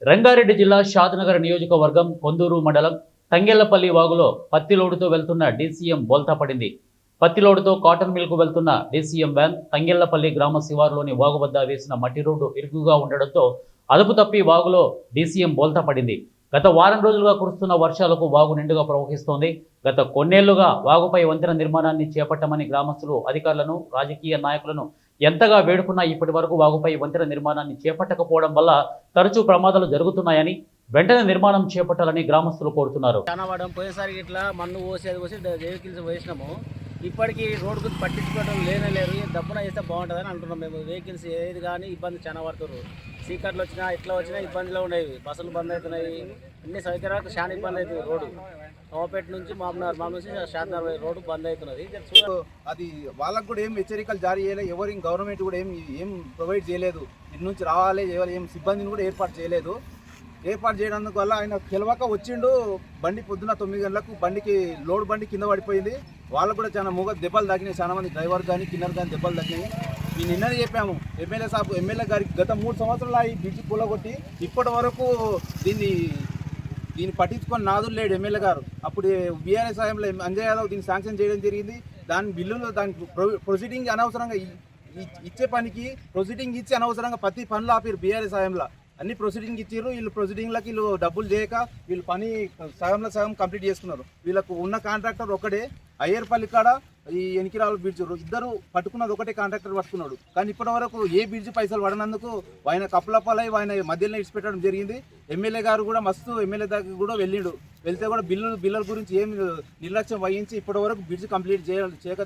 రంగారెడ్డి జిల్లా షాద్నగర్ నియోజకవర్గం కొందూరు మండలం తంగెళ్లపల్లి వాగులో పత్తి లోడుతో వెళ్తున్న డీసీఎం బోల్తా పడింది. పత్తి లోడుతో కాటన్ మిల్కు వెళ్తున్న డీసీఎం వ్యాన్ తంగెళ్లపల్లి గ్రామ శివారులోని వాగు వద్ద వేసిన మట్టి రోడ్డు ఇరుకుగా ఉండడంతో అదుపు తప్పి వాగులో డీసీఎం బోల్తా పడింది. గత వారం రోజులుగా కురుస్తున్న వర్షాలకు వాగు నిండుగా ప్రవహిస్తోంది. గత కొన్నేళ్లుగా వాగుపై వంతెన నిర్మాణాన్ని చేపట్టమని గ్రామస్తులు అధికారులను, రాజకీయ నాయకులను ఎంతగా వేడుకున్నా ఇప్పటి వరకు వాగుపై వంతెన నిర్మాణాన్ని చేపట్టకపోవడం వల్ల తరచూ ప్రమాదాలు జరుగుతున్నాయని, వెంటనే నిర్మాణం చేపట్టాలని గ్రామస్తులు కోరుతున్నారు. పోయినసారి ఇట్లా మన్ను పోసి వెహికల్స్ వేసినాము. ఇప్పటికీ రోడ్డు పట్టించుకోవడం లేరు. దప్పున చేస్తే బాగుంటుందని అంటున్నాం. మేము వెహికల్స్ ఏది కానీ ఇబ్బంది చాలా పడుతున్నారు. సీకట్లు వచ్చినా ఇట్లా వచ్చినా ఇబ్బందిలో ఉండేవి. బస్సులు బంద్ అవుతున్నాయి. అన్ని సౌకర్యాలకు చాలా ఇబ్బంది అవుతుంది. రోడ్డు నవపేట నుంచి మామూలు నుంచి శాంతనగర్ రోడ్డు బంద్ అవుతున్నది. అది వాళ్ళకు కూడా ఏం హెచ్చరికలు జారీ చేయలేదు. ఎవరు గవర్నమెంట్ కూడా ఏం ప్రొవైడ్ చేయలేదు. ఇటు నుంచి రావాలి ఏం సిబ్బందిని కూడా ఏర్పాటు చేయలేదు. ఏర్పాటు చేయడానికి వల్ల ఆయన తెలవక వచ్చిండు. బండి పొద్దున 9 గంటలకు బండికి లోడ్ బండి కింద పడిపోయింది. వాళ్ళకు కూడా చాలా దెబ్బలు తగ్గినాయి. చాలా మంది డ్రైవర్ కానీ కిన్నర్ కానీ దెబ్బలు తగ్గినాయి. ఈ నిన్ననే చెప్పాము ఎమ్మెల్యే గారికి. గత 3 సంవత్సరాలు ఈ బ్రిడ్జి కూలగొట్టి ఇప్పటి వరకు దీన్ని పట్టించుకొని నాదులు లేడు ఎమ్మెల్యే గారు. అప్పుడు బీఆర్ఎస్ హయాంలో అంజయ్ యాదవ్ దీన్ని శాంక్షన్ చేయడం జరిగింది. దాని బిల్లులో దానికి ప్రొసీడింగ్ అనవసరంగా ఇచ్చే పనికి ప్రొసీడింగ్ ఇచ్చి అనవసరంగా ప్రతి పనులు ఆపారు. బీఆర్ఎస్ హయాంలో అన్ని ప్రొసీడింగ్ ఇచ్చారు. వీళ్ళు ప్రొసీడింగ్లకి వీళ్ళు డబ్బులు చేయక వీళ్ళు పని సగం కంప్లీట్ చేసుకున్నారు. వీళ్ళకు ఉన్న కాంట్రాక్టర్ ఒకటే. అయ్యర్పల్లి కాడ ఈ ఎనికిరాల బ్రిడ్జ్ ఇద్దరు పట్టుకున్నది ఒకటే కాంట్రాక్టర్ పట్టుకున్నాడు. కానీ ఇప్పటి వరకు ఏ బ్రిడ్జ్ పైసలు పడినందుకు ఆయన కప్పులపాలై ఆయన మధ్యలో ఇచ్చిపెట్టడం జరిగింది. ఎమ్మెల్యే గారు కూడా ఎమ్మెల్యే దగ్గర కూడా వెళ్తే కూడా బిల్లుల గురించి ఏం నిర్లక్ష్యం వహించి ఇప్పటి వరకు బ్రిడ్జ్ కంప్లీట్ చేయక